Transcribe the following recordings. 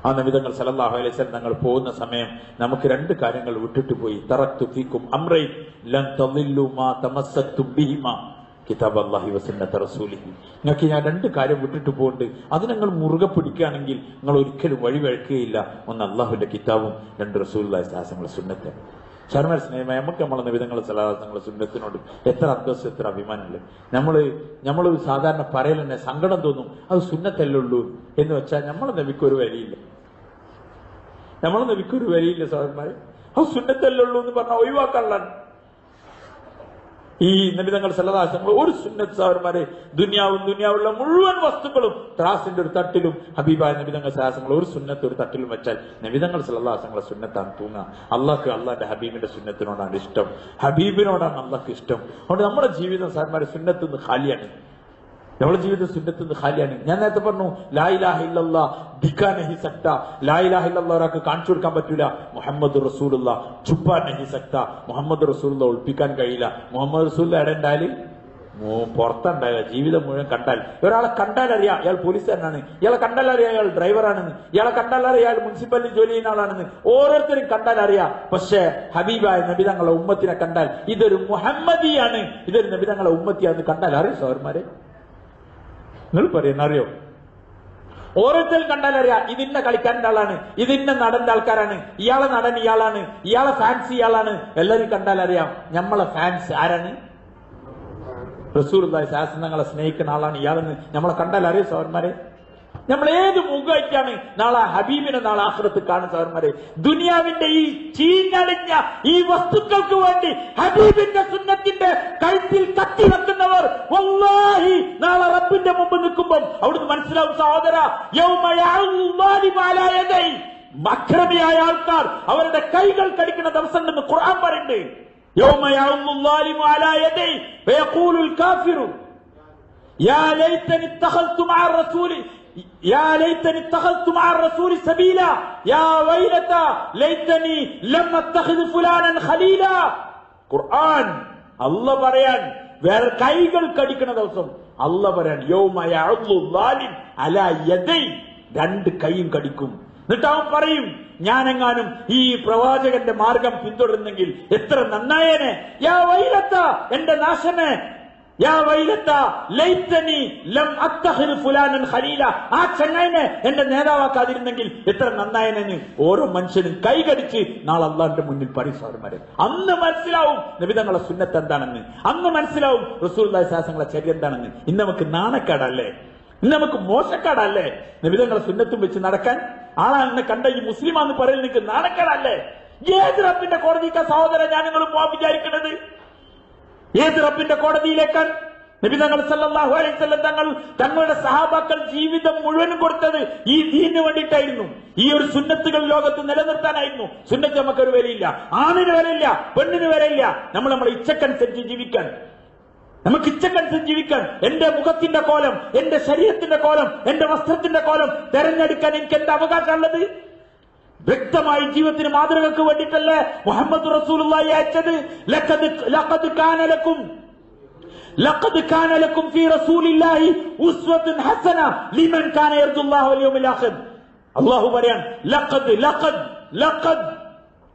ആ നബിതങ്ങൾ സല്ലല്ലാഹു അലൈഹി വസല്ലം തങ്ങൾ പോകുന്ന സമയം നമുക്ക് രണ്ട് കാര്യങ്ങൾ വിട്ടിട്ട് പോയി. തറക്തു ഫീക്കും അംറൈൻ ലൻ തളില്ലു മാ തമസ്സക്തും ബിഹിമാ കിതാബ് അല്ലാഹി വസുന്നത റസൂലിഹി. നിങ്ങൾക്ക് ഞാൻ രണ്ട് കാര്യം വിട്ടിട്ട് പോകുന്നുണ്ട്, അത് നിങ്ങൾ മുറുകെ പിടിക്കുകയാണെങ്കിൽ നിങ്ങൾ ഒരിക്കലും വഴിവഴക്കുകയില്ല. ഒന്ന് അള്ളാഹുവിന്റെ കിതാബും രണ്ട് റസൂലുള്ളാഹി സ്വല്ലല്ലാഹു അലൈഹി വസല്ലം സുന്നത്ത്. ശർമ്മ സ്നേഹമായി നമുക്ക് നമ്മളെ നബിതങ്ങൾ സല്ലല്ലാഹു അലൈഹി വസല്ലം സുന്നത്തിനോട് എത്ര അന്തസ്സ്, എത്ര അഭിമാനമുണ്ട്. നമ്മള് സാധാരണ പറയൽ തന്നെ സങ്കടം തോന്നും, അത് സുന്നത്തല്ലേ ഉള്ളൂ എന്ന് വെച്ചാൽ നമ്മളെ നബിക്കൊരു വിലയില്ല. നമ്മളെ നബിക്കൊരു വിലയില്ല സഹോദരന്മാരെ. അത് സുന്നത്തല്ലേ ഉള്ളൂ എന്ന് പറഞ്ഞാൽ ഒഴിവാക്കാനുള്ളതാണ്. ഈ നബിതങ്ങൾ സല്ലല്ലാഹു അലൈഹി വസല്ലം ഒരു സുന്നത്ത് സഹോദരന്മാരെ, ദുനിയാവുള്ള മുഴുവൻ വസ്തുക്കളും ത്രാസിന്റെ ഒരു തട്ടിലും ഹബീബായ നബിതങ്ങൾ സല്ലല്ലാഹു അലൈഹി വസല്ലം ഒരു സുന്നത്ത് ഒരു തട്ടിലും വെച്ചാൽ നബിതങ്ങൾ സല്ലല്ലാഹു അലൈഹി വസല്ലം സുന്നത്താണ് തൂങ്ങുക. അള്ളാഹ്ക്ക് അള്ളാന്റെ ഹബീബിന്റെ സുന്നത്തിനോടാണ് ഇഷ്ടം, ഹബീബിനോടാണ് അള്ളാഹ്ക്ക് ഇഷ്ടം. അതുകൊണ്ട് നമ്മുടെ ജീവിതം സഹോദരന്മാരെ സുന്നത്ത് നിന്ന് ഖാലിയാണ്. നമ്മുടെ ജീവിതം സുന്നത്ത് നിന്ന് ഖാലിയാണ്. ഞാൻ നേരത്തെ പറഞ്ഞു, ലാ ഇലാഹ ഇല്ലല്ലാഹ് ദിക്കാ നഹി സക്ത. ലാ ഇലാഹ ഇല്ലല്ലാഹ് ഒരാൾക്ക് കാണിച്ചു കൊടുക്കാൻ പറ്റൂല. മുഹമ്മദ് റസൂലുള്ളാഹ് ചുപ്പാ നഹി സക്ത. മുഹമ്മദ് റസൂലുള്ളാഹ് ഒളിപ്പിക്കാൻ കഴിയില്ല. മുഹമ്മദ് റസൂലുള്ളാഹ് എവിടെ ഉണ്ടായാലും പുറത്തുണ്ടായ ജീവിതം മുഴുവൻ കണ്ടാൽ, ഒരാളെ കണ്ടാൽ അറിയാം ഇയാൾ പോലീസുകാരനാണ്, ഇയാളെ കണ്ടാൽ അറിയാം ഇയാൾ ഡ്രൈവറാണെന്ന്, ഇയാളെ കണ്ടാൽ അറിയാം ഇയാൾ മുനിസിപ്പാലിറ്റി ജോലി ചെയ്യുന്ന ആളാണെന്ന്, ഓരോരുത്തരും കണ്ടാൽ അറിയാം. പക്ഷേ ഹബീബായ നബിതങ്ങളെ ഉമ്മത്തിനെ കണ്ടാൽ ഇതൊരു മുഹമ്മദിയാണ്, ഇതൊരു നബിതങ്ങളെ ഉമ്മത്തിയാണെന്ന് കണ്ടാൽ അറിയോ സഹോദരന്മാരെ? നിങ്ങൾ പറയുന്നറിയോ? ഓരോരുത്തരും കണ്ടാൽ അറിയാം ഇതിന്റെ കളിക്കാരന്റെ ആളാണ്, ഇതിന്റെ നടന്റെ ആൾക്കാരാണ്, ഇയാളെ നടൻ ഇയാളാണ്, ഇയാളെ ഫാൻസ് ഇയാളാണ്. എല്ലാവരും കണ്ടാൽ അറിയാം നമ്മളെ ഫാൻസ് ആരാണ്? റസൂലുള്ളാഹി സ്വല്ലല്ലാഹു അലൈഹി വസല്ലം തങ്ങളെ സ്നേഹിക്കുന്ന ആളാണ് ഇയാളെന്ന് നമ്മളെ കണ്ടാൽ അറിയോ സഹോദരന്മാരെ? നമ്മൾ ഏത് മുഖമായിട്ടാണ് നാളെ ഹബീബിനെ നാളെ ആഖിറത്ത് കാണുന്ന സഹോദരന്മാരെ? ദുനിയാവിന്റെ ഈ ചീഞ്ഞളിഞ്ഞ ഈ വസ്തുക്കൾക്ക് വേണ്ടി ഹബീബിന്റെ സുന്നത്തിന്റെ കഴുത്തിൽ കത്തി വെക്കുന്നവർ വല്ലാഹി നാളെ റബ്ബിന്റെ മുമ്പ് നിൽക്കുമ്പോൾ അവിടുന്ന് മനസ്സിലാവും സഹോദര, യൗമ യഅല്ലു ളാലിമു അലാ യദൈ. അക്രമിയായ ആൾക്കാർ അവരുടെ കൈകൾ കടിക്കുന്ന ദിവസം എന്ന് ഖുർആൻ പറയുന്നുണ്ട്. യൗമ യഅല്ലു ളാലിമു അലാ യദൈ വയഖൂലുൽ കാഫിറു യാ ലൈതനി ഇത്തഖൽതു മഅ റസൂലി يا ليتني اتخذت مع الرسول سبيلا يا ويلتى ليتني لم اتخذ فلانا خليلا. ഖുർആൻ അല്ലാഹ് പറയാൻ വേറെ കൈകൾ കടിക്കുന്ന ദിവസം അല്ലാഹ് പറയാൻ യൗമ യഅല്ലു ളാലിം അലാ യദൈ, രണ്ട് കൈയും കടിക്കും. എന്നിട്ട് അവൻ പറയും, ഞാനെങ്ങാനും ഈ പ്രവാചകന്റെ മാർഗം പിന്തുടരുന്നെങ്കിൽ എത്ര നന്നായേനെ. യാ വൈലത്ത, എന്റെ നാശനെ. യാ വൈലത്ത ലൈതനി ലം അത്തഖിദ് ഫുലാനൻ ഖലീല, ആ ചങ്ങായിനെ എന്റെ നേതാവാക്കാതിരുന്നെങ്കിൽ എത്ര നന്നായനെന്ന് ഓരോ മനുഷ്യനും കൈകടിച്ച് നാളെ അള്ളാന്റെ മുന്നിൽ പരിസരന്മാരെ. അന്ന് മനസ്സിലാവും നബിതങ്ങളെ സുന്നത്ത് എന്താണെന്ന്, അന്ന് മനസ്സിലാവും റസൂലുള്ളാഹി സ്വല്ലല്ലാഹു അലൈഹി വസല്ലം ചര്യ എന്താണെന്ന്. ഇന്ന് നമുക്ക് നാണക്കേടല്ലേ, ഇന്ന് നമുക്ക് മോശക്കേടല്ലേ നബിതങ്ങളെ സുന്നത്തും വെച്ച് നടക്കാൻ? ആളാണെന്ന് കണ്ട ഈ മുസ്ലിമാന്ന് പറയൽ നിങ്ങൾക്ക് നാണക്കേടല്ലേ? ഏത് റബ്ബിന്റെ കോടതിക്കാ സഹോദരൻ ഞാൻ നിങ്ങൾ പോവാൻ വിചാരിക്കുന്നത്? ഏത് റബ്ബിന്റെ കോടതിയിലേക്കാൻ? നബിതങ്ങൾ സല്ലല്ലാഹു അലൈഹി വസല്ലം തങ്ങളുടെ സഹാബാക്കൾ ജീവിതം മുഴുവനും കൊടുത്തത് ഈ ദീനിന് വേണ്ടിയിട്ടായിരുന്നു, ഈ ഒരു സുന്നത്തുകൾ ലോകത്ത് നിലനിർത്താനായിരുന്നു. സുന്നത്ത് നമുക്കൊരു വിലയില്ല, ആണിന് വിലയില്ല, പെണ്ണിന് വിലയില്ല. നമ്മളെ ഇച്ഛക്കനുസരിച്ച് ജീവിക്കാൻ, നമുക്ക് ഇച്ഛക്കനുസരിച്ച് ജീവിക്കാൻ, എന്റെ മുഖത്തിന്റെ കോലം, എന്റെ ശരീരത്തിന്റെ കോലം, എന്റെ വസ്ത്രത്തിന്റെ കോലം തെരഞ്ഞെടുക്കാൻ എനിക്ക് എന്താ അവകാശമുള്ളത്? വ്യക്തമായി ജീവിതത്തിന് മാതൃകക്ക് വേണ്ടിയിട്ടല്ലേ മുഹമ്മദ് റസൂലുള്ളാഹി അയച്ചത്? ലഖദ് കാന ലക്കും ഫീ റസൂലില്ലാഹി ഉസ്വത്തുൻ ഹസന ലിമൻ കാന യർജുല്ലാഹ വൽ യൗമിൽ ആഖിർ. അല്ലാഹു പറയാൻ ലഖദ്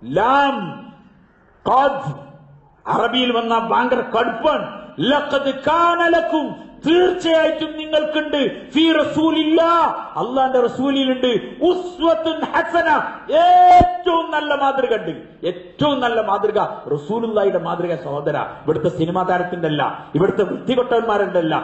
ലാം ഖദ് അറബിയിൽ വന്ന ഭയങ്കര കടുപ്പാണ്. ലഖദ് കാന ലക്കും, തീർച്ചയായിട്ടും നിങ്ങൾക്കുണ്ട്, ഫീ റസൂലില്ലാഹ്, അല്ലാഹുവിന്റെ റസൂലിലുണ്ട്, ഉസ്വത്തുൻ ഹസന, ഏറ്റവും നല്ല മാതൃക ഉണ്ട്. ഏറ്റവും നല്ല മാതൃക റസൂലുള്ളാഹിയുടെ മാതൃക സഹോദര. ഇവിടുത്തെ സിനിമാ താരത്തിന്റെ അല്ല, ഇവിടുത്തെ വൃത്തികെട്ടവന്മാരുടെ അല്ല,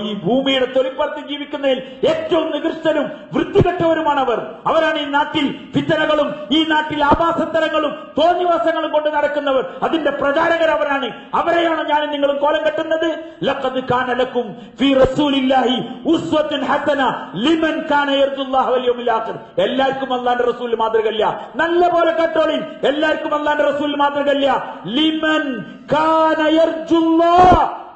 ഈ ഭൂമിയുടെ തൊലിപ്പുറത്ത് ജീവിക്കുന്നതിൽ ഏറ്റവും നികൃഷ്ടരും വൃത്തികെട്ടവരുമാണ് അവർ. അവരാണ് ഈ നാട്ടിൽ ഫിത്തനകളും ഈ നാട്ടിൽ ആഭാസത്തരങ്ങളും തോന്നിവാസങ്ങളും കൊണ്ട് നടക്കുന്നവർ. അതിന്റെ പ്രചാരകർ അവരാണ്. അവരെയാണ് ഞാൻ നിങ്ങളും കോലം കെട്ടുന്നത്. ലഖദ് കാന ലക്കും ഫീ റസൂലില്ലാഹി ഉസ്വത്തുൻ ഹസന ലിമൻ കാന യർജുല്ലാഹ വൽ യൗമിൽ ആഖിർ. എല്ലാവർക്കും അല്ലാഹുവിന്റെ റസൂൽ മാതൃകയില്ല, നല്ല പോലെ കട്ടോളിൻ. എല്ലാവർക്കും അല്ലാഹുവിന്റെ റസൂൽ മാതൃകയില്ല. ലിമൻ കാന യർജുല്ലാഹ,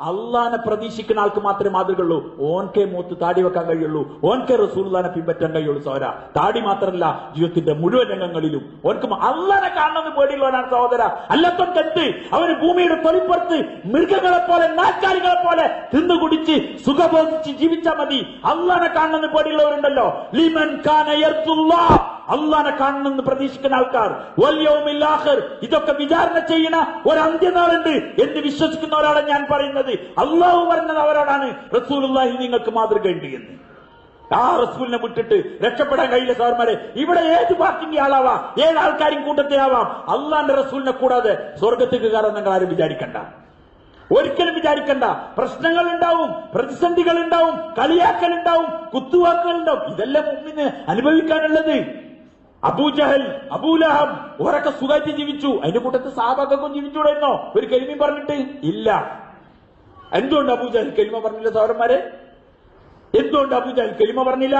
അള്ളാനെ പ്രതീക്ഷിക്കുന്ന ആൾക്ക് മാത്രമേ മാതൃകയുള്ളൂ. ഓൻകെ മൂത്ത് താടി വെക്കാൻ കഴിയുള്ളൂ, ഓൻകെ റസൂലുള്ളാഹിനെ പിൻപറ്റാൻ കഴിയുള്ളൂ. സഹോദര, താടി മാത്രമല്ല, ജീവിതത്തിന്റെ മുഴുവൻ രംഗങ്ങളിലും ഓൻക്ക് അള്ളാനെ കാണണമെന്ന് പേടിയുള്ളവനാണ് സഹോദര. അല്ലത്തൊക്കെ എന്ത്, അവന് ഭൂമിയുടെ തൊലിപ്പുറത്ത് മൃഗങ്ങളെ പോലെ നാൽക്കാലികളെ പോലെ തിന്നുകുടിച്ച് സുഖബോധിച്ച് ജീവിച്ചാൽ മതി. അള്ളാനെ കാണണമെന്ന് പേടിയുള്ളവരുണ്ടല്ലോ. ലിമൻ കാന യർജുല്ലാഹ്, അള്ളാനെ കാണണമെന്ന് പ്രതീക്ഷിക്കുന്ന ആൾക്കാർ, വൽ യൗമിൽ ആഖിർ, ഇതൊക്കെ വിചാരണ ചെയ്യണ ഒരു അന്ത്യനാളുണ്ട് എന്ന് വിശ്വസിക്കുന്ന ഒരാളെ ഞാൻ പറയുന്നത്. അള്ളാഹു പറഞ്ഞത് അവരോടാണ്, റസൂലുള്ളാഹി നിങ്ങൾക്ക് മാതൃകയുണ്ട് എന്ന്. ആ റസൂലിനെ വിട്ടിട്ട് രക്ഷപ്പെടാൻ കഴിയില്ല സഹോദരന്മാരെ. ഇവിടെ ഏത് പാർട്ടിന്റെ ആളാവാം, ഏത് ആൾക്കാരും കൂട്ടത്തിലാവാം, അള്ളാന്റെ റസൂലിനെ കൂടാതെ സ്വർഗത്തേക്ക് കയറാൻ നിങ്ങൾ ആരും വിചാരിക്കണ്ട, ഒരിക്കലും വിചാരിക്കണ്ട. പ്രശ്നങ്ങൾ ഉണ്ടാവും, പ്രതിസന്ധികൾ ഉണ്ടാവും, കളിയാക്കൽ ഉണ്ടാവും, കുത്തുവാക്കുകൾ ഉണ്ടാവും. ഇതെല്ലാം മുഅ്മിന് അനുഭവിക്കാനുള്ളത്. അബൂജഹൽ, അബൂലഹബ് ഓരൊക്കെ സുഖമായിട്ട് ജീവിച്ചു. അതിന്റെ കൂട്ടത്തിൽ സഹാബാക്കൾക്കും ജീവിച്ചുകൂടായിരുന്നോ ഒരു കലിമ പറഞ്ഞിട്ട്? ഇല്ല. എന്തുകൊണ്ട് അബൂജഹൽ കലിമ പറഞ്ഞില്ല സഹോദരന്മാരെ? എന്തുകൊണ്ട് അബൂജഹൽ കലിമ പറഞ്ഞില്ല?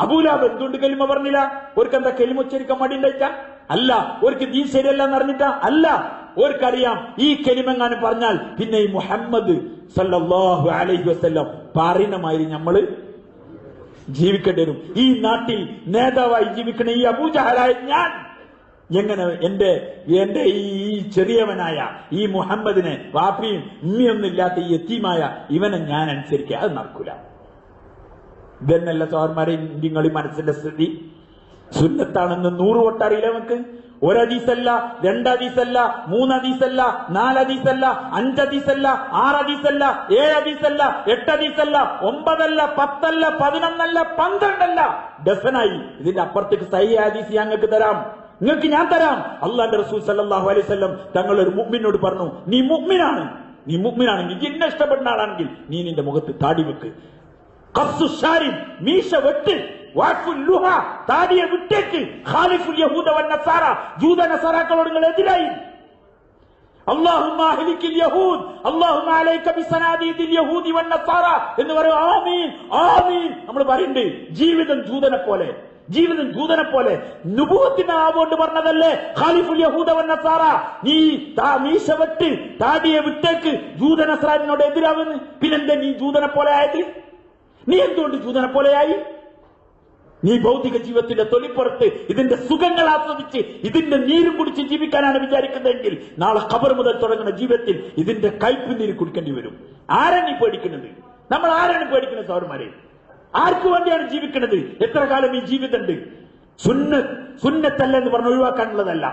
അബൂലഹബ് എന്തുകൊണ്ട് കലിമ പറഞ്ഞില്ല? ഓർക്ക് എന്താ കലിമ ഉച്ചരിക്കാൻ മടി ഉണ്ടായിട്ടാ? അല്ല. ഓർക്ക് ദീൻ ശരിയല്ല എന്ന് അറിഞ്ഞിട്ടാ? അല്ല. ഓർക്കറിയാം ഈ കലിമെങ്ങാനും പറഞ്ഞാൽ പിന്നെ ഈ മുഹമ്മദ് സല്ലല്ലാഹു അലൈഹി വസല്ലം പറയുന്നമാതിരി നമ്മള് ജീവിക്കേണ്ടി വരും. ഈ നാട്ടിൽ നേതാവായി ജീവിക്കണ ഈ അബൂജഹലായ ഞാൻ എങ്ങനെ എന്റെ ഈ ചെറിയവനായ ഈ മുഹമ്മദിനെ, വാപ്പിയും ഉമ്മയൊന്നും ഇല്ലാത്ത ഈ യതീമായ ഇവനെ ഞാൻ അനുസരിക്കുക? അത് നടക്കൂല. ഇതെന്നല്ല സഹോദരന്മാരെ നിങ്ങൾ മനസ്സിന്റെ സ്ഥിതി. സുന്നത്താണെന്ന് 100 വട്ടം അറിയില്ല നമുക്ക്. ഒരദീസല്ല, 2 ഹദീസല്ല, 3 ഹദീസല്ല, 4 ഹദീസല്ല, 5 ഹദീസല്ല, 6 ഹദീസല്ല, 7 ഹദീസല്ല, 8 ഹദീസല്ല, 9 അല്ല, 10 അല്ല, 11 അല്ല, 12 അല്ല, ഡസനായി. ഇതിന്റെ അപ്പുറത്തേക്ക് സഹീഹ് ഹദീസ് ഞങ്ങൾക്ക് തരാം, നിങ്ങൾക്ക് ഞാൻ തരാം. അല്ലാഹുവിന്റെ റസൂൽ സല്ലല്ലാഹു അലൈഹി വസല്ലം തങ്ങൾ ഒരു മുഅ്മിനോട് പറഞ്ഞു, നീ മുഅ്മിനാണ്, നീ മുഅ്മിനാണെങ്കിൽ, നിന്നെ ഇഷ്ടപ്പെടുന്ന ആളാണെങ്കിൽ നീ നിന്റെ മുഖത്ത് താടി വെക്ക്, ഖസ്സു ശാരിബ്, മീശ വെട്ട്, വാഫുൽ ലുഹ, താടിയെ വിട്ടേക്ക്, ഖാലിഫുൽ യഹൂദ വൻ നസാറ, ജൂത നസാറാക്കളോട് നിങ്ങൾ എതിരായി. അല്ലാഹുമ്മ അഹ്ലിക്കിൽ യഹൂദ്, അല്ലാഹുമ്മ അലൈക ബിസനാദീദിൽ യഹൂദി വൻ നസാറ എന്ന് പറയും. ആമീൻ ആമീൻ നമ്മൾ പറയുന്നുണ്ട്. ജീവിതം ജൂതനെ പോലെ, ജീവിതം ജൂതനെ പോലെ. നുബുവത്തിന്റെ ആവോണ്ട് പറഞ്ഞതല്ലേ ഖാലിഫുൽ യഹൂദ വൻ നസാറ, നീ മീശ വെട്ട്, താടിയെ വിട്ടേക്ക്, ജൂത നസ്രാനിനോട് എതിരാവുന്നു. പിന്നെന്താ നീ ജൂതനെ പോലെ ആയത്? നീ എന്തുകൊണ്ട് ജൂതനെ പോലെയായി? നീ ഭൗതിക ജീവിതത്തിന്റെ തൊലിപ്പുറത്ത് ഇതിന്റെ സുഖങ്ങൾ ആസ്വദിച്ച് ഇതിന്റെ നീരും കുടിച്ച് ജീവിക്കാനാണ് വിചാരിക്കുന്നതെങ്കിൽ നാളെ ഖബർ മുതൽ തുടങ്ങുന്ന ജീവിതത്തിൽ ഇതിന്റെ കയ്പ് നീര് കുടിക്കേണ്ടി വരും. ആരാണ് നീ പേടിക്കുന്നത്? നമ്മൾ ആരാണ് പേടിക്കുന്നത് സഹോദരന്മാരെ? ആർക്കു വേണ്ടിയാണ് ജീവിക്കുന്നത്? എത്ര കാലം ഈ ജീവിതമുണ്ട്? സുന്നത്തല്ല എന്ന് പറഞ്ഞ് ഒഴിവാക്കാനുള്ളതല്ല.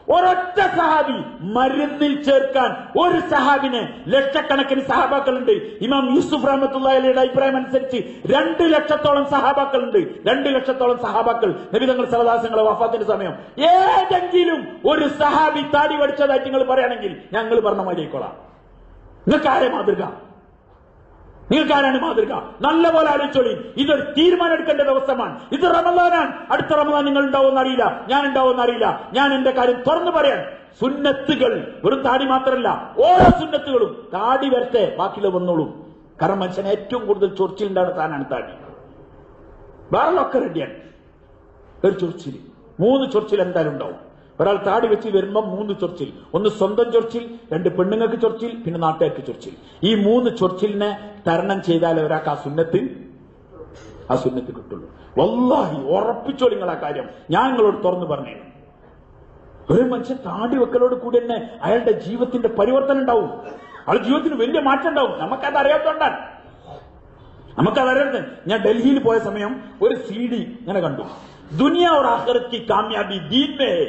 ഒരൊറ്റ സഹാബി മരുന്നിൽ ചേർക്കാൻ ഒരു സഹാബിനെ ലക്ഷക്കണക്കിന് സഹാബാക്കളുണ്ട്. ഇമാം യൂസുഫ് റഹ്മത്തുള്ളാഹി അലൈഹിയുടെ അഭിപ്രായം അനുസരിച്ച് 2 ലക്ഷത്തോളം സഹാബാക്കളുണ്ട്. 2 ലക്ഷത്തോളം സഹാബാക്കൾ നബി തങ്ങൾ സല്ലല്ലാഹു അലൈഹി വസല്ലം വഫാത്തിന്റെ സമയം. ഏതെങ്കിലും ഒരു സഹാബി താടി വടിച്ചതായിട്ട് നിങ്ങൾ പറയുകയാണെങ്കിൽ ഞങ്ങൾ പറഞ്ഞ മാതിരി ആയിക്കോളാം. നിങ്ങൾക്ക് ആരെ മാതൃക? നിങ്ങൾക്കാരാണ് മാതൃക? നല്ലപോലെ ആലോചിച്ചോളി. ഇതൊരു തീരുമാനം എടുക്കേണ്ട ദിവസമാണ്. ഇത് റമദാനാണ്. അടുത്ത റമദാൻ നിങ്ങൾ ഉണ്ടാവുമെന്ന് അറിയില്ല, ഞാൻ ഉണ്ടാവുമെന്ന് അറിയില്ല. ഞാൻ എന്റെ കാര്യം തുറന്നു പറയാൻ, സുന്നത്തുകൾ വെറും താടി മാത്രമല്ല, ഓരോ സുന്നത്തുകളും താടി വരട്ടെ, ബാക്കിയുള്ള വന്നോളും. കാരണം മനുഷ്യന് ഏറ്റവും കൂടുതൽ ചൊറിച്ചിലുണ്ടാണ് താനാണ് താടി. വേറെയൊക്കെ റെഡിയാണ്. ഒരു ചൊറിച്ചിൽ, 3 ചൊറിച്ചിൽ എന്തായാലും ഉണ്ടാവും. ഒരാൾ താടി വെച്ച് വരുമ്പോൾ 3 ചൊറിച്ചിൽ. ഒന്ന് സ്വന്തം ചൊറിച്ചിൽ, 2 പെണ്ണുങ്ങൾക്ക് ചൊറിച്ചിൽ, പിന്നെ നാട്ടുകാർക്ക് ചൊറിച്ചിൽ. ഈ 3 ചൊറിച്ചിലിനെ തരണം ചെയ്താൽ ഒരാൾക്ക് ആ സുന്നത്ത് കിട്ടുള്ളൂ. വല്ലാഹി ഉറപ്പിച്ചോ നിങ്ങൾ ആ കാര്യം. ഞാൻ നിങ്ങളോട് തുറന്നു പറഞ്ഞു. ഒരു മനുഷ്യൻ താടി വെക്കലോട് കൂടി തന്നെ അയാളുടെ ജീവിതത്തിന്റെ പരിവർത്തനം ഉണ്ടാവും. അയാളുടെ ജീവിതത്തിന് വലിയ മാറ്റം ഉണ്ടാവും. നമുക്കത് അറിയാത്തോണ്ടാണ്. നമുക്കതറിയാത്ത. ഞാൻ ഡൽഹിയിൽ പോയ സമയം ഒരു CD ഇങ്ങനെ കണ്ടു. ദുനിയ और आखिरत की कामयाबी दीन में है,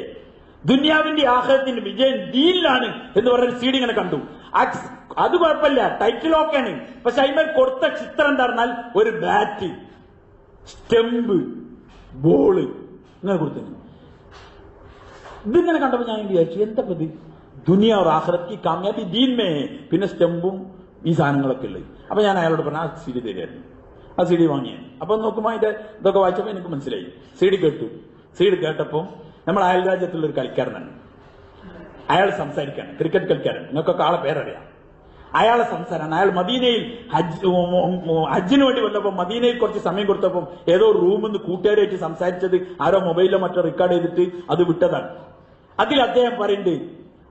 ദുനിയാവിന്റെ ആഖിറത്തിന്റെ വിജയം ദീനിലാണ് എന്ന് പറഞ്ഞ CD ഇങ്ങനെ കണ്ടു. അത് കുഴപ്പമില്ല, ടൈറ്റിൽ ഓക്കെയാണ്. പക്ഷെ അതിന്മേൽ കൊടുത്ത ചിത്രം എന്താ പറഞ്ഞാൽ ഒരു ബാറ്റ്, സ്റ്റെമ്പ്, ബോള് ഇങ്ങനെ കൊടുത്തു. ഇതിങ്ങനെ കണ്ടപ്പോ ഞാൻ വിചാരിച്ചു, എന്താ ഇത്? ദുനിയ और आखिरत की कामयाबी दीन में है, പിന്നെ സ്റ്റെമ്പും ഈ സാധനങ്ങളൊക്കെ ഉള്ളത്. അപ്പൊ ഞാൻ അയാളോട് പറഞ്ഞ ആ CD തരായിരുന്നു. ആ CD വാങ്ങിയാണ്. അപ്പൊ നോക്കുമ്പോ ഇതൊക്കെ വായിച്ചപ്പോ എനിക്ക് മനസ്സിലായി. CD കേട്ടു. CD കേട്ടപ്പോ നമ്മൾ അയൽ രാജ്യത്തുള്ള ഒരു കളിക്കാരനാണ്. അയാൾ സംസാരിക്കാണ്, ക്രിക്കറ്റ് കളിക്കാരൻ. നിങ്ങൾക്കൊക്കെ ആളെ പേരറിയാം. അയാളെ സംസാരമാണ്. അയാൾ മദീനയിൽ ഹജ്ജിന് വേണ്ടി വന്നപ്പോൾ മദീനയിൽ കുറച്ച് സമയം കൊടുത്തപ്പോൾ ഏതോ റൂമിൽ നിന്ന് കൂട്ടുകാരായിട്ട് സംസാരിച്ചത് ആരോ മൊബൈലിലോ മറ്റോ റെക്കോർഡ് ചെയ്തിട്ട് അത് വിട്ടതാണ്. അതിൽ അദ്ദേഹം പറയുന്നുണ്ട്,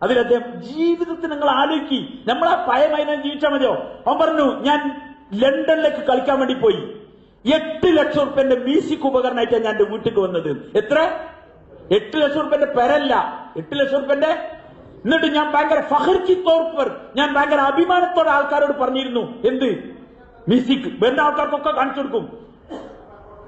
അതിൽ അദ്ദേഹം ജീവിതത്തിൽ നിങ്ങൾ ആലോചിക്കി, നമ്മളാ പഴയ മൈനം ജീവിച്ചാൽ മതിയോ? അവൻ പറഞ്ഞു, ഞാൻ ലണ്ടനിലേക്ക് കളിക്കാൻ വേണ്ടി പോയി, 8 ലക്ഷം റുപ്യന്റെ മ്യൂസിക് ഉപകരണമായിട്ടാണ് ഞാൻ എന്റെ വീട്ടിൽ വന്നത്. എത്ര? 8 ലക്ഷം റുപ്യന്റെ പെരല്ല, 8 ലക്ഷം റുപ്യന്റെ. എന്നിട്ട് ഞാൻ ഭയങ്കര ഫഹർക്കി തോർപ്പർ, ഞാൻ ഭയങ്കര അഭിമാനത്തോടെ ആൾക്കാരോട് പറഞ്ഞിരുന്നു, എന്ത് മ്യൂസിക് വേണ്ട ആൾക്കാർക്കൊക്കെ കാണിച്ചു കൊടുക്കും.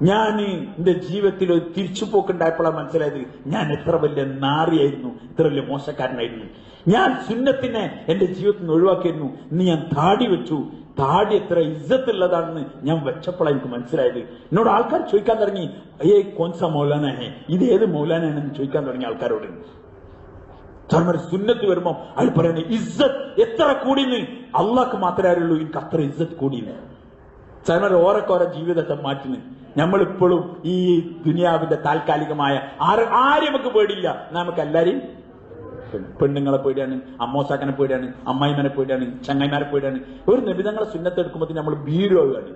ഞാൻ എന്റെ ജീവിതത്തിൽ ഒരു തിരിച്ചുപോക്കുണ്ടായപ്പോഴാണ് മനസ്സിലായത് ഞാൻ എത്ര വലിയ നാറിയായിരുന്നു, എത്ര വലിയ മോശക്കാരനായിരുന്നു. ഞാൻ സുന്നത്തിനെ എന്റെ ജീവിതത്തിൽ നിന്ന് ഒഴിവാക്കിയിരുന്നു. ഇന്ന് ഞാൻ താടി വെച്ചു, താടി എത്ര ഇസ്സത്തുള്ളതാണെന്ന് ഞാൻ വെച്ചപ്പോഴാണ് എനിക്ക് മനസ്സിലായത്. എന്നോട് ആൾക്കാർ ചോദിക്കാൻ തുടങ്ങി, കോൺസ മൗലാനാഹേ, ഇത് ഏത് മൗലാനാണെന്ന് ചോദിക്കാൻ തുടങ്ങി ആൾക്കാരോട്. സുന്നത്ത് വരുമ്പോ അയാൾ പറയുന്നത് ഇസ്സത്ത് എത്ര കൂടിന്ന് അള്ളാഹ്ക്ക് മാത്രമേ അറിയുള്ളൂ, എനിക്ക് അത്ര ഇസ്സത്ത് കൂടിന്ന്. ഓരൊക്കെ ഓരോ ജീവിതത്തെ മാറ്റുന്നു. നമ്മളിപ്പോഴും ഈ ദുനിയാവിന്റെ താൽക്കാലികമായ ആരും നമുക്ക് പേടിയില്ല. നമുക്ക് എല്ലാരെയും പെണ്ണുങ്ങളെ പേടിയാണ്, അമ്മോസാക്കനെ പേടിയാണ്, അമ്മായിമാനെ പേടിയാണ്, ചങ്ങായിമാരെ പേടിയാണ്. ഒരു നിബിധങ്ങളെ സുന്നത്ത് എടുക്കുമ്പോൾ നമ്മൾ ഭീരുവാണ്.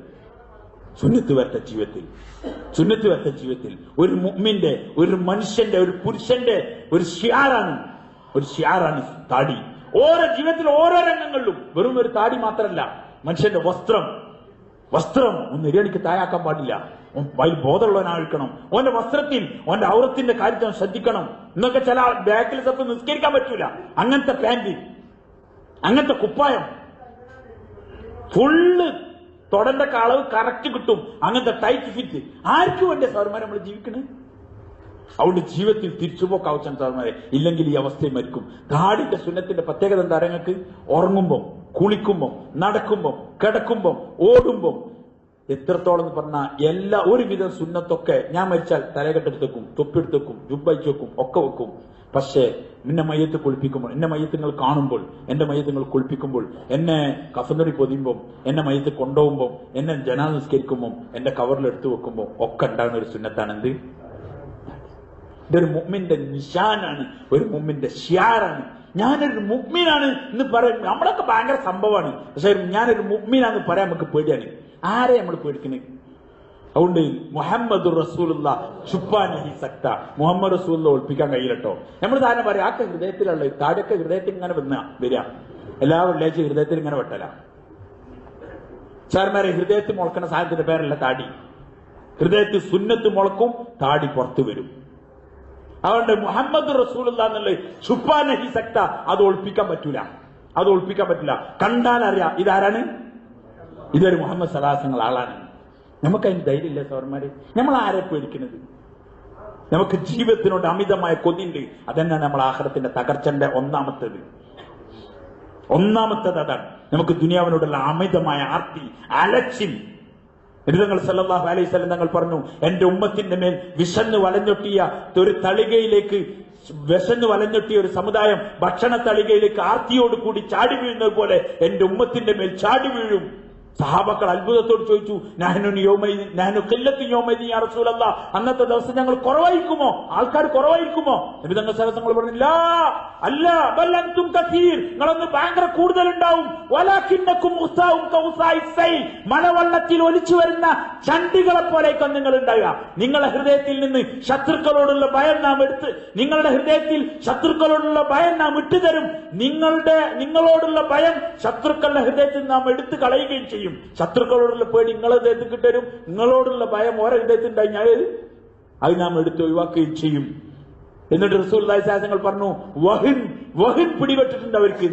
സുന്നത്ത് വരത്ത ജീവിതത്തിൽ, സുന്നത്ത് വരത്ത ജീവിതത്തിൽ ഒരു മുഅ്മിന്റെ, ഒരു മനുഷ്യന്റെ, ഒരു പുരുഷന്റെ ഒരു ഷിയാറാണ്, ഒരു ഷിയാറാണ് താടി. ഓരോ ജീവിതത്തിൽ ഓരോ രംഗങ്ങളിലും വെറും ഒരു താടി മാത്രമല്ല, മനുഷ്യന്റെ വസ്ത്രം ഒന്ന് ഇരണിക്ക് തായാക്കാൻ പാടില്ല. വൈൽ ബോധമുള്ളവനായിരിക്കണം. ഓന്റെ വസ്ത്രത്തിൽ, ഓന്റെ ഔറത്തിന്റെ കാര്യത്തിൽ ശ്രദ്ധിക്കണം. എന്നൊക്കെ ചില ബാക്കിൽ തപ്പ് നിസ്കരിക്കാൻ പറ്റൂല. അങ്ങനത്തെ പാന്റ്, അങ്ങനത്തെ കുപ്പായം, ഫുള്ള് തൊടന്റെ അളവ് കറക്റ്റ് കിട്ടും, അങ്ങനത്തെ ടൈറ്റ് ഫിറ്റ്. ആർക്കും വേണ്ട സൗരന്മാരെ നമ്മൾ ജീവിക്കണേ? അതുകൊണ്ട് ജീവിതത്തിൽ തിരിച്ചുപോക്ക് ആവശ്യം സൗരന്മാരെ, ഇല്ലെങ്കിൽ ഈ അവസ്ഥയിൽ മരിക്കും. താടിന്റെ സുന്നത്തിന്റെ പ്രത്യേകത എന്താ? നിങ്ങൾക്ക് ഉറങ്ങുമ്പോ, കുളിക്കുമ്പോ, നടക്കുമ്പോ, കിടക്കുമ്പോ, ഓടുമ്പോ, എത്രത്തോളം പറഞ്ഞാൽ എല്ലാ ഒരുവിധം സുന്നത്തൊക്കെ ഞാൻ മരിച്ചാൽ തലകെട്ടെടുത്ത് വെക്കും, തൊപ്പിയെടുത്ത് വെക്കും, ജുബ്ബയിച്ച് വെക്കും, ഒക്കെ വെക്കും. പക്ഷേ എന്നെ മയ്യത്ത് കുളിപ്പിക്കുമ്പോൾ, എന്നെ മയ്യത്തുങ്ങൾ കാണുമ്പോൾ, എന്റെ മയ്യത്തുങ്ങൾ കുളിപ്പിക്കുമ്പോൾ, എന്നെ കഫനറി പൊതിയുമ്പോൾ, എന്നെ മയ്യത്ത് കൊണ്ടുപോകുമ്പോൾ, എന്നെ ജനാസ നിസ്കരിക്കുമ്പോൾ, എന്റെ കവറിലെടുത്ത് വെക്കുമ്പോൾ ഒക്കെ ഉണ്ടാകുന്ന ഒരു സുന്നത്താണ് എന്ത്? ഇതൊരു മുഅ്മിന്റെ നിശാനാണ്, ഒരു മുഅ്മിന്റെ ഷിയാറാണ്. ഞാനൊരു മുഅ്മിനാണ് എന്ന് പറയും. നമ്മളൊക്കെ ഭയങ്കര സംഭവമാണ്, പക്ഷെ ഞാനൊരു മുഅ്മിനാന്ന് പറയാൻ നമുക്ക് പേടിയാണ്. ആരെ നമ്മൾ പേടിക്കുന്നത്? അതുകൊണ്ട് മുഹമ്മദ് റസൂലുള്ള ചുപ്പാനഹി സക്ത, മുഹമ്മദ് റസൂലുള്ള ഒളിപ്പിക്കാൻ കഴിയില്ലട്ടോ. നമ്മൾ താരം പറയാം, ആക്കെ ഹൃദയത്തിലുള്ള താടിയൊക്കെ ഹൃദയത്തിൽ ഇങ്ങനെ വരിക, എല്ലാ വെള്ളിയാഴ്ച ഹൃദയത്തിൽ ഇങ്ങനെ വെട്ടല. സാർമാരെ, ഹൃദയത്തിൽ മുളക്കുന്ന സാധനത്തിന്റെ പേരല്ല താടി. ഹൃദയത്തിൽ സുന്നത്ത് മുളക്കും, താടി പുറത്തു വരും. അതുകൊണ്ട് മുഹമ്മദ് റസൂലുള്ള എന്നുള്ളത് ചുപ്പാനഹി സക്ത, അത് ഒളിപ്പിക്കാൻ പറ്റൂല, അത് ഒളിപ്പിക്കാൻ പറ്റില്ല. കണ്ടാലറിയാം ഇതാരാണ്, ഇതൊരു മുഹമ്മദ് സലാസങ്ങൾ ആളാണ്. നമുക്കതിന് ധൈര്യമില്ല സൗരന്മാരെ. നമ്മൾ ആരെ പേടിക്കുന്നത്? നമുക്ക് ജീവിതത്തിനോട് അമിതമായ കൊതിയുണ്ട്. അതന്നെയാണ് നമ്മൾ ആഖിറത്തിന്റെ തകർച്ചന്റെ ഒന്നാമത്തേത് അതാണ്. നമുക്ക് ദുനിയാവിനോടുള്ള അമിതമായ ആർത്തി, അലച്ചിൽ. നബിതങ്ങൾ സല്ലല്ലാഹു അലൈഹി വസല്ലം തങ്ങൾ പറഞ്ഞു, എന്റെ ഉമ്മത്തിന്റെ മേൽ വിശന്ന് വലഞ്ഞൊട്ടിയ ഒരു തളികയിലേക്ക്, വിശന്ന് വലഞ്ഞൊട്ടിയ ഒരു സമുദായം ഭക്ഷണ തളികയിലേക്ക് ആർത്തിയോട് കൂടി ചാടി വീഴുന്നത് പോലെ എന്റെ ഉമ്മത്തിന്റെ മേൽ ചാടി വീഴും. സഹാബക്കൾ അത്ഭുതത്തോട് ചോദിച്ചു, അന്നത്തെ ദിവസം ഞങ്ങൾ കുറവായിരിക്കുമോ, ആൾക്കാർ കുറവായിരിക്കുമോ? നബി തങ്ങൾ സല്ലല്ലാഹു അലൈഹി വസല്ലം പറഞ്ഞില്ല, അല്ല, ബൽ അൻതും കസീർ, നിങ്ങളൊന്ന് ഭയങ്കര കൂടുതലുണ്ടാവും. വലാകിന്നകും ഉസാഉം കൗസാഇ സൈൽ, മലവെള്ളത്തിൽ ഒലിച്ചു വരുന്ന ചണ്ടികളെ പോലെയൊക്കെ നിങ്ങൾ ഉണ്ടാകുക. നിങ്ങളുടെ ഹൃദയത്തിൽ നിന്ന് ശത്രുക്കളോടുള്ള ഭയം നാം എടുത്ത്, നിങ്ങളുടെ ഹൃദയത്തിൽ ശത്രുക്കളോടുള്ള ഭയം നാം വിട്ടുതരും. നിങ്ങളോടുള്ള ഭയം ശത്രുക്കളുടെ ഹൃദയത്തിൽ നാം എടുത്തു കളയുകയും ചെയ്യും. ശത്രുക്കളോടുള്ള പേടി നിങ്ങളെ ഹൃദയത്തിൽ കിട്ടരും, നിങ്ങളോടുള്ള ഭയം ഓരോ ഹൃദയത്തിൽ ഉണ്ടായി അത് നാം എടുത്ത് ഒഴിവാക്കുകയും ചെയ്യും. എന്നിട്ട് റസൂലുള്ളാഹി സ്വല്ലല്ലാഹു അലൈഹി വസല്ലം പറഞ്ഞു, വഹിൻ പിടിപെട്ടിട്ടുണ്ട്, അവർക്ക്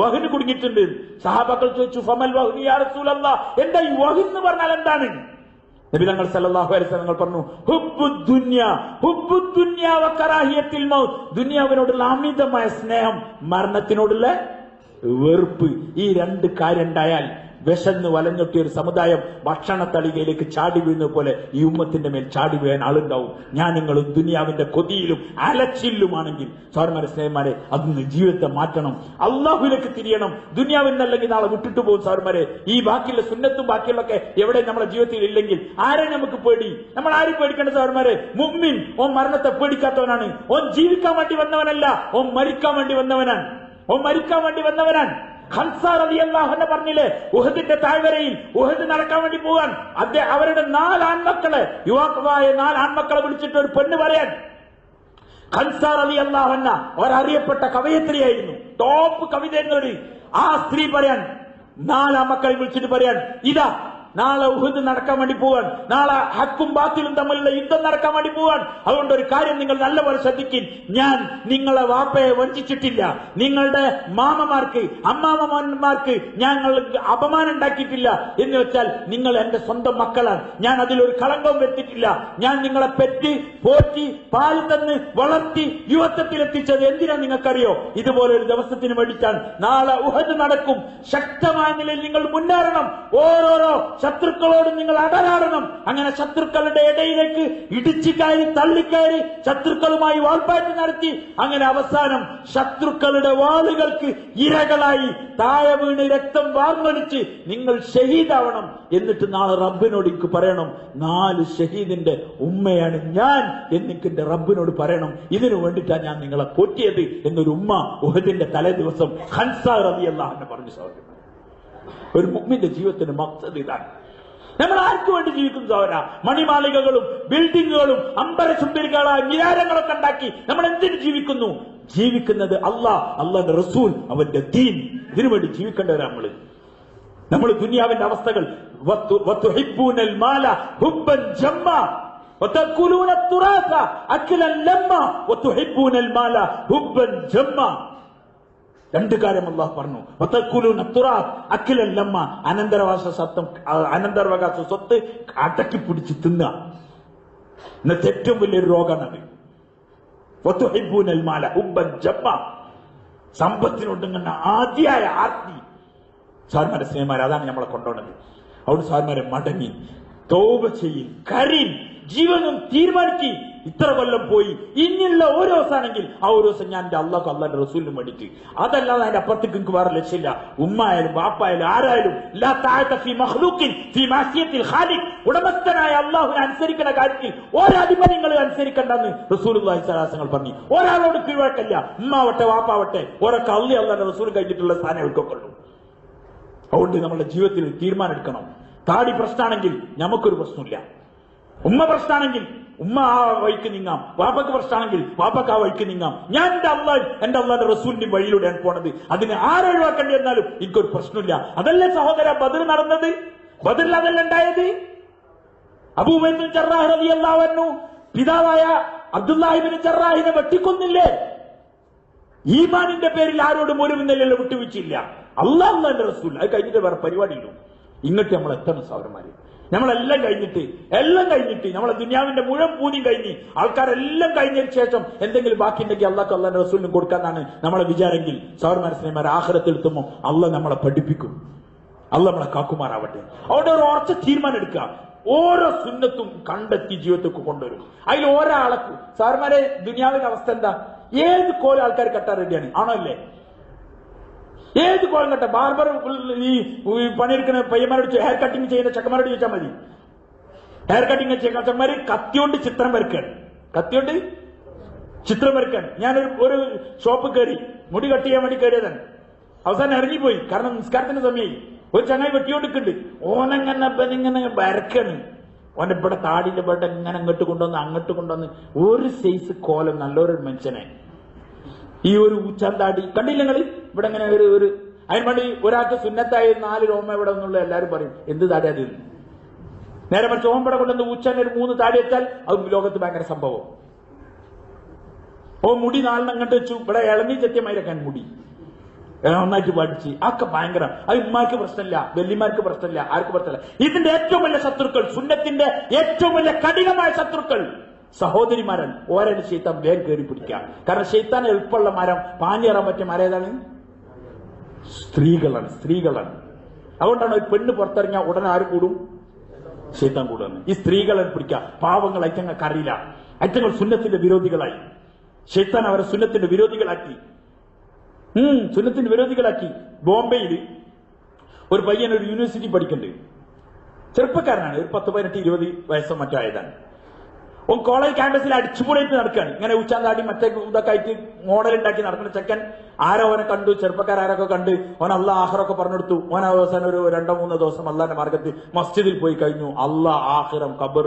വഹിന് കുടുങ്ങിയിട്ടുണ്ട്. സഹാബാക്കൾ ചോദിച്ചു, ഫമൽ വഹിൻ യാ റസൂലല്ലാഹ്, എന്താ ഈ വഹിൻ എന്ന് പറഞ്ഞാൽ എന്താണ്? നബി തങ്ങൾ സല്ലല്ലാഹു അലൈഹി വസല്ലം പറഞ്ഞു, ഹുബ്ബുദ്ദുനിയ വ കറാഹിയത്തുൽ മൗത്ത്, ദുനിയാവിനോടുള്ള അമിതമായ സ്നേഹം, മരണത്തിനോടുള്ള വെറുപ്പ്. ഈ രണ്ട് കാര്യം ഉണ്ടായാൽ വിശന്ന് വലഞ്ഞൊട്ടിയ ഒരു സമുദായം ഭക്ഷണ തളികയിലേക്ക് ചാടി വീഴുന്ന പോലെ ഈ ഉമ്മത്തിന്റെ മേൽ ചാടി വീഴാൻ ആളുണ്ടാവും. ഞാൻ നിങ്ങളും ദുനിയാവിന്റെ കൊതിയിലും അലച്ചില്ലുമാണെങ്കിൽ സഹോദരന്മാരെ, സ്നേഹന്മാരെ, അതിന് ജീവിതത്തെ മാറ്റണം, അള്ളാഹുവിലേക്ക് തിരിയണം. ദുനിയാവിനല്ലെങ്കിൽ നാളെ വിട്ടിട്ട് പോകും. സഹോദരന്മാരെ, ഈ ബാക്കിയുള്ള സുന്നത്തും ബാക്കിയുള്ളൊക്കെ എവിടെ നമ്മുടെ ജീവിതത്തിൽ ഇല്ലെങ്കിൽ ആരെ നമുക്ക് പേടി? നമ്മൾ ആരും പേടിക്കേണ്ട സഹോദരന്മാരെ? മുഅ്മിൻ ഓൻ മരണത്തെ പേടിക്കാത്തവനാണ്. ഓൻ ജീവിക്കാൻ വേണ്ടി വന്നവനല്ല, ഓൻ മരിക്കാൻ വേണ്ടി വന്നവനാണ്. ഹംസ റളിയല്ലാഹു അൻഹു പറഞ്ഞില്ലേ, ഉഹദിന്റെ താഴ്വരയിൽ ഉഹദ് നടക്കാൻ വേണ്ടി പോകാൻ അവരുടെ 4 ആൺമക്കളെ, യുവാക്കളായ 4 ആൺമക്കളെ വിളിച്ചിട്ട് ഒരു പെണ്ണ് പറയാൻ, ഖൻസ റളിയല്ലാഹു അൻഹ ഒരറിയപ്പെട്ട കവയത്രിയായിരുന്നു, ടോപ്പ് കവിത എന്നൊരു. ആ സ്ത്രീ പറയാൻ 4 മക്കളെ വിളിച്ചിട്ട് പറയാൻ, ഇതാ നാളെ ഉഹദ് നടക്കാൻ വേണ്ടി പോവാൻ, നാളെ ഹക്കും ബാത്തിലും തമ്മിലുള്ള യുദ്ധം നടക്കാൻ വേണ്ടി പോവാൻ. അതുകൊണ്ട് ഒരു കാര്യം നിങ്ങൾ നല്ലപോലെ ശ്രദ്ധിക്കും, ഞാൻ നിങ്ങളെ വാപ്പയെ വഞ്ചിച്ചിട്ടില്ല, നിങ്ങളുടെ മാമമാർക്ക് അമ്മാമ്മമാർക്ക് ഞങ്ങൾ അപമാനം ഉണ്ടാക്കിയിട്ടില്ല. എന്ന് വെച്ചാൽ നിങ്ങൾ എന്റെ സ്വന്തം മക്കളാണ്, ഞാൻ അതിലൊരു കളങ്കവും വരുത്തിയിട്ടില്ല. ഞാൻ നിങ്ങളെ പെറ്റ് പോറ്റി പാല് തന്ന് വളർത്തി യുവത്വത്തിലെത്തിച്ചത് എന്തിനാ നിങ്ങൾക്കറിയോ? ഇതുപോലെ ഒരു ദിവസത്തിന് വേണ്ടിയിട്ടാണ്. നാളെ ഉഹദ് നടക്കും, ശക്തമായ നിലയിൽ നിങ്ങൾ മുന്നേറണം, ഓരോരോ ശത്രുക്കളോട് നിങ്ങൾ അടരാടണം. അങ്ങനെ ശത്രുക്കളുടെ ഇടയിലേക്ക് ഇടിച്ചു കയറി തള്ളിക്കയറി ശത്രുക്കളുമായി വാൾപ്പാറ്റ് നടത്തി അങ്ങനെ അവസാനം ശത്രുക്കളുടെ വാളുകൾക്ക് ഇരകളായി താഴെ വീണ് രക്തം വാർന്നൊലിച്ച് നിങ്ങൾ ഷഹീദാവണം. എന്നിട്ട് നാളെ റബ്ബിനോട് എനിക്ക് പറയണം, 4 ഷഹീദിന്റെ ഉമ്മയാണ് ഞാൻ എന്നിക്ക് എന്റെ റബ്ബിനോട് പറയണം. ഇതിനു വേണ്ടിയിട്ടാണ് ഞാൻ നിങ്ങളെ പോറ്റിയത് എന്നൊരു ഉമ്മ ഉഹദിന്റെ തലേ ദിവസം ഖൻസ റളിയല്ലാഹു അൻഹ പറഞ്ഞു. സഹോദരൻ, ഒരു മുഅ്മിന്റെ ജീവിതത്തിന്റെ മഖ്സദ് ഇതാണ്. നമ്മൾ ആർക്ക് വേണ്ടി ജീവിക്കും സഹോദരാ? മണിമാളികകളും ബിൽഡിങ്ങുകളും അമ്പരസുന്ദരികളായ വിചാരങ്ങളൊക്കെ ഉണ്ടാക്കി നമ്മൾ എന്തിനു ജീവിക്കുന്നു? ജീവിക്കുന്നത് അള്ളാഹുവിന്റെ റസൂൽ, അവന്റെ ദീൻ, ഇതിനു വേണ്ടി ജീവിക്കേണ്ടവരാണ് നമ്മൾ. ദുനിയാവിന്റെ അവസ്ഥകൾ, വതുഹിബ്ബൂനൽ മാല ഹുബ്ബൻ ജമ്മാ വതഅകുലൂന തുറാസ അക്ലൻ ലമ്മാ വതുഹിബ്ബൂനൽ മാല ഹുബ്ബൻ ജമ്മാ. 2 കാര്യം അല്ലാഹു പറഞ്ഞു. അനന്തരാവകാശ സ്വത്ത് അടക്കി പിടിച്ച് തിന്നുക. ഇന്നത്തെ ഏറ്റവും വലിയൊരു രോഗമാണത്. സമ്പത്തിനോട്ടിങ്ങനെ ആദ്യമായ ആർത്തി. സാർമാരെ സ്നേഹമാരെ, അതാണ് നമ്മളെ കൊണ്ടുപോകുന്നത്. അവിടെ സാർമാരെ മടങ്ങി തൗബ ചെയ്യും, കരീം, ജീവനും തീരുമാനിക്കും. ഇത്ര കൊല്ലം പോയി, ഇനിയുള്ള ഓരോ ദിവസമാണെങ്കിൽ ആ ഓരോ ദിവസം ഞാൻ എന്റെ അള്ളാഹുന്റെ റസൂലിനും വേണ്ടിയിട്ട്, അതല്ലാതെ അതിന്റെ അപ്പുറത്തേക്ക് എനിക്ക് വേറെ ലക്ഷ്യമില്ല. ഉമ്മായാലും ബാപ്പായാലും ആരായാലും ഉടമസ്ഥനായ അള്ളാഹുവിനെ അനുസരിക്കുന്ന കാര്യത്തിൽ ഒരടിമനിങ്ങൾ അനുസരിക്കണ്ടെന്ന് റസൂലുള്ളാഹി സ്വല്ലല്ലാഹു അലൈഹി വസല്ലം പറഞ്ഞു. ഒരാളോട് കീഴ്വഴക്കല്ല, ഉമ്മാവട്ടെ വാപ്പാവട്ടെ, ഓരൊക്കെ അള്ളാഹുവിന്റെ റസൂൽ കഴിഞ്ഞിട്ടുള്ള സ്ഥാനം എടുക്കൊള്ളൂ. അതുകൊണ്ട് നമ്മുടെ ജീവിതത്തിൽ തീരുമാനം എടുക്കണം. താടി പ്രശ്നമാണെങ്കിൽ നമുക്കൊരു പ്രശ്നമില്ല, ഉമ്മ പ്രശ്നമാണെങ്കിൽ ഉമ്മ ആ വഴിക്ക് നീങ്ങാം, വാപ്പക്ക് പ്രശ്നമാണെങ്കിൽ വാപ്പക്ക് ആ വഴിക്ക് നീങ്ങാം. ഞാൻ എന്റെ അള്ളാഹുന്റെ റസൂലിന്റെ വഴിയിലൂടെയാണ് പോണത്. അതിന് ആരൊഴിവാക്കേണ്ടി വന്നാലും എനിക്കൊരു പ്രശ്നമില്ല. അതല്ലേ സഹോദര ബദർ നടന്നത്? ബദറിൽ അതല്ല ഉണ്ടായത്. അബൂ ഉബൈദ ജർറാഹ് റളിയല്ലാഹു അൻഹു പിതാവായ അബ്ദുല്ലാഹി ഇബ്നു ജർറാഹിനെ വെട്ടിക്കൊന്നില്ലേ? ഈമാനിന്റെ പേരിൽ ആരോടും ഒരു നിലയിലും വിട്ടുവീഴ്ചയില്ല. അള്ളാഹുന്റെ റസൂൽ, അത് കഴിഞ്ഞിട്ട് വേറെ പരിപാടിയില്ല. ഇങ്ങോട്ട് നമ്മൾ എത്തണം സഹോദരന്മാരെ. നമ്മളെല്ലാം കഴിഞ്ഞിട്ട് നമ്മളെ ദുനിയാവിന്റെ മുഴുവൻ പൂതിയും കഴിഞ്ഞ് ആൾക്കാരെല്ലാം കഴിഞ്ഞതിന് ശേഷം എന്തെങ്കിലും ബാക്കിയുണ്ടെങ്കിൽ അള്ളാഹുന്റെ റസൂലിനും കൊടുക്കാന്നാണ് നമ്മളെ വിചാരെങ്കിൽ സഹോദരന്മാരെ സ്നേഹമാരെ, ആഖിറത്തിലെത്തുമ്പോൾ അള്ളാഹ് നമ്മളെ പഠിപ്പിക്കും. അള്ളാഹ് നമ്മളെ കാക്കുമാറാവട്ടെ. അവിടെ ഒരു ഉറച്ച തീരുമാനം എടുക്കുക. ഓരോ സുന്നത്തും കണ്ടെത്തി ജീവിതത്തേക്ക് കൊണ്ടുവരും. അതിൽ ഒരാളെ സാർമാരെ ദുനിയാവിന്റെ അവസ്ഥ എന്താ? ഏത് കോലം ആൾക്കാർ കെട്ടാൻ റെഡിയാണ്, ആണോ അല്ലേ? ഏത് കോലം കെട്ട ബാർബർ ഈ പണിയെടുക്കുന്ന പയ്യന്മാരോട് ഹെയർ കട്ടിങ് ചെയ്യുന്ന ചെക്കന്മാരോട് ചോദിച്ചാൽ മതി. ഹെയർ കട്ടിങ് ചെയ്യുന്ന ചെക്കന്മാര് കത്തിയോണ്ട് ചിത്രം വരക്കാൻ, ഞാനൊരു ഷോപ്പ് കയറി മുടി കട്ട് ചെയ്യാൻ വേണ്ടി കയറിയതാണ്. അവസാനം ഇറങ്ങിപ്പോയി, കാരണം നിസ്കാരത്തിന്റെ സമയമായി. ഒരു ചങ്ങായി വെട്ടിയോണ്ടിക്കുന്നുണ്ട്, ഓനെങ്ങനെ വരക്കാണ്. ഓന്റെ ഇവിടെ താടിന്റെ ഇവിടെ ഇങ്ങനെ അങ്ങോട്ട് കൊണ്ടുവന്ന് ഒരു സൈസ് കോലം നല്ലൊരു മനുഷ്യനെ. ഈ ഒരു ഊച്ചാന്താടി കണ്ടില്ല നിങ്ങൾ? ഇവിടെ ഇങ്ങനെ ഒരു അതിന് വേണ്ടി ഒരാൾക്ക് സുന്നത്തായി 4 രോമ ഇവിടെ ഒന്നുള്ള എല്ലാവരും പറയും, എന്ത് താടി അത്? നേരെ മറിച്ച് ഓമ്പടെ കൊണ്ടുവന്ന് ഊച്ചാൻ ഒരു 3 താടി വെച്ചാൽ അത് ലോകത്ത് ഭയങ്കര സംഭവം. മുടി 4 അങ്ങോട്ട് വെച്ചു, ഇവിടെ ഇളനീ ചെത്തിയമാരൊക്കെ മുടി നന്നായിട്ട് പഠിച്ച് ഒക്കെ ഭയങ്കര. അത് ഉമ്മാർക്ക് പ്രശ്നമില്ല, വല്യമാർക്ക് പ്രശ്നമില്ല, ആർക്ക് പ്രശ്നമില്ല. ഇതിന്റെ ഏറ്റവും വലിയ ശത്രുക്കൾ, സുന്നത്തിന്റെ ഏറ്റവും വലിയ കഠിനമായ ശത്രുക്കൾ സഹോദരിമാരാണ്. ഓരോ ശൈത്താൻ വേഗം കയറി പിടിക്കാം. കാരണം ശൈത്താൻ എളുപ്പമുള്ള മരം, പാഞ്ഞേറാൻ പറ്റിയ മരം ഏതാണ്? സ്ത്രീകളാണ്. അതുകൊണ്ടാണ് ഒരു പെണ്ണ് പുറത്തിറങ്ങിയാൽ ഉടനെ ആര് കൂടും? ശൈത്താൻ കൂടുന്നു. ഈ സ്ത്രീകളെ പിടിക്കാം. പാവങ്ങൾ ഐറ്റങ്ങൾക്ക് അറിയില്ല, ഐറ്റങ്ങൾ സുന്നത്തിന്റെ വിരോധികളായി. ശൈത്താൻ അവരെ സുന്നത്തിന്റെ വിരോധികളാക്കി. ബോംബെയിൽ ഒരു പയ്യൻ ഒരു യൂണിവേഴ്സിറ്റി പഠിക്കുന്നുണ്ട്, ചെറുപ്പക്കാരനാണ്, ഒരു 10, 18, 20 വയസ്സോ മറ്റോ ആയതാണ്. ഓൻ കോളേജ് ക്യാമ്പസിൽ അടിച്ചുപൊളിയിട്ട് നടക്കുകയാണ്. ഇങ്ങനെ ഉച്ചാന്താടി മറ്റേ ഇതൊക്കെ ആയിട്ട് മോഡൽ ഉണ്ടാക്കി നടക്കുന്ന ചെക്കൻ. ആരോ ഓനെ കണ്ടു, ചെറുപ്പക്കാരൊക്കെ കണ്ട് ഓൻ അള്ളാഹ് ആഖിറൊക്കെ പറഞ്ഞെടുത്തു. ഓൻ അവസാനം ഒരു 2-3 ദിവസം അള്ളാന്റെ മാർഗത്ത് മസ്ജിദിൽ പോയി കഴിഞ്ഞു. അള്ളാഹ് ആഖിറം ഖബർ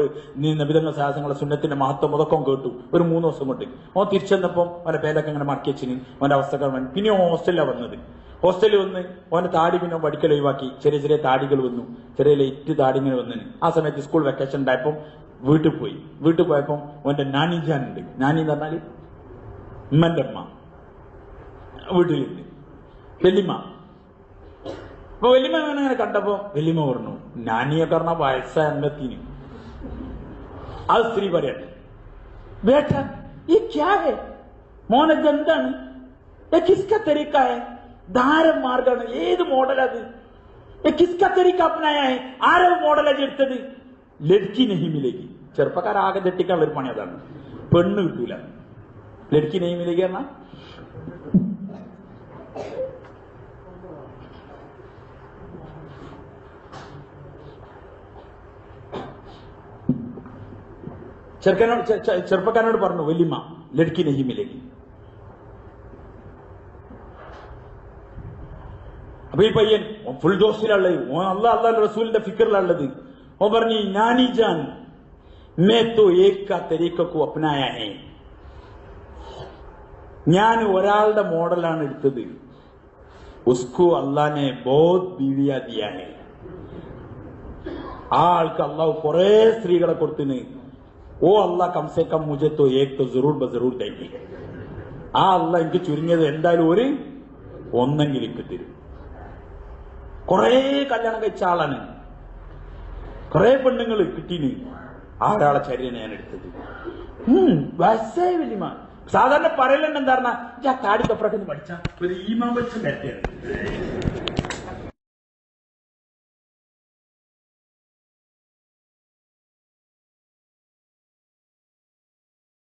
നബിതങ്ങൾ സാഹസങ്ങളെ സുന്നത്തിന്റെ മഹത്വം അതൊക്കെ കേട്ടു ഒരു 3 ദിവസം കൊണ്ട്. ഓൻ തിരിച്ചെന്നപ്പം ഓന്റെ പേരൊക്കെ ഇങ്ങനെ മടക്കി വെച്ചിന്. ഓന്റെ അവസ്ഥകൾ പിന്നെ ഓൻ ഹോസ്റ്റലിലാണ് വന്നത്. ഹോസ്റ്റലിൽ വന്ന് ഓന്റെ താടി പിന്നെ പഠിക്കൽ ഒഴിവാക്കി. ചെറിയ ചെറിയ താടികൾ വന്നു, ചെറിയ ലൈറ്റ് താടി ഇങ്ങനെ വന്നിന്. ആ സമയത്ത് സ്കൂൾ വെക്കേഷൻ ഉണ്ടായപ്പം വീട്ടിൽ പോയി. വീട്ടിൽ പോയപ്പോ ഓന്റെ നാനി ജാനുണ്ട്. നാനി എന്ന് പറഞ്ഞാല് ഉമ്മന്റെ അമ്മ വീട്ടിലുണ്ട്. വെല്ലിമ്മ. അപ്പൊ വെല്ലിമ്മ ഇങ്ങനെ കണ്ടപ്പോ വെല്ലിമ്മ പറഞ്ഞു, നാനിയൊക്കെ പറഞ്ഞ വയസ്സായ അമ്പത്തിന്. അത് സ്ത്രീ പറയട്ടെ, ബേട്ട ഈ ക്യാ ഹേ മോനത് എന്താണ്, കിസ്ക തരീക്കായ ധാരം മാർഗാണ്, ഏത് മോഡലത്, കിസ്ക തരീക്ക അപ്നായ ആരോ മോഡലത് എടുത്തത്. ലഡ്കി നെഹിമിലേക്ക്. ചെറുപ്പക്കാരാകെ തെറ്റിക്കാനുള്ള ഒരു പണി അതാണ്. പെണ്ണ് കിട്ടൂല. ലഡ്കി നെഹിമിലേക്ക് പറഞ്ഞാൽ ചെറുപ്പക്കാരനോട് പറഞ്ഞു വല്യമ്മ ലഡ്കി നെഹിമിലേക്ക്. അപ്പൊ ഈ പയ്യൻ ഫുൾ ജോസിലുള്ളത്, അള്ളാഹ് റസൂലിന്റെ ഫിക്കറിലുള്ളത്. ഓൻ പറഞ്ഞു, നാനി ജാൻ मैं तो एक का तरीका को अपनाया है. ഞാൻ ഒരാളുടെ മോഡലാണ് എടുത്തത്. ഉസ്കു അല്ലാഹ് ने बहुत बीवियां दिया है. ആ ആൾക്ക് അള്ളാഹു കുറെ സ്ത്രീകളെ കൊടുത്തിന്. ഓ അള്ളാഹ് കംസേ കം മുझे तो एक तो जरूर बजरूर देंगे. ആ അള്ളാഹ് എനിക്ക് ചുരുങ്ങിയത് എന്തായാലും ഒന്നെങ്കിലും എനിക്ക് തരും. കുറെ കല്യാണം കഴിച്ച ആളാണ്, കുറെ പെണ്ണുങ്ങൾ കിട്ടീന്. ആരാളെ ചര്യനെ ഞാൻ എടുത്തത്. വയസ്സായ വല്യമ്മ. സാധാരണ പറയലുണ്ട് എന്താ പറഞ്ഞാ, താടി കപ്പറൊക്കെ പഠിച്ച ഒരു ഈമാൻ വെച്ച്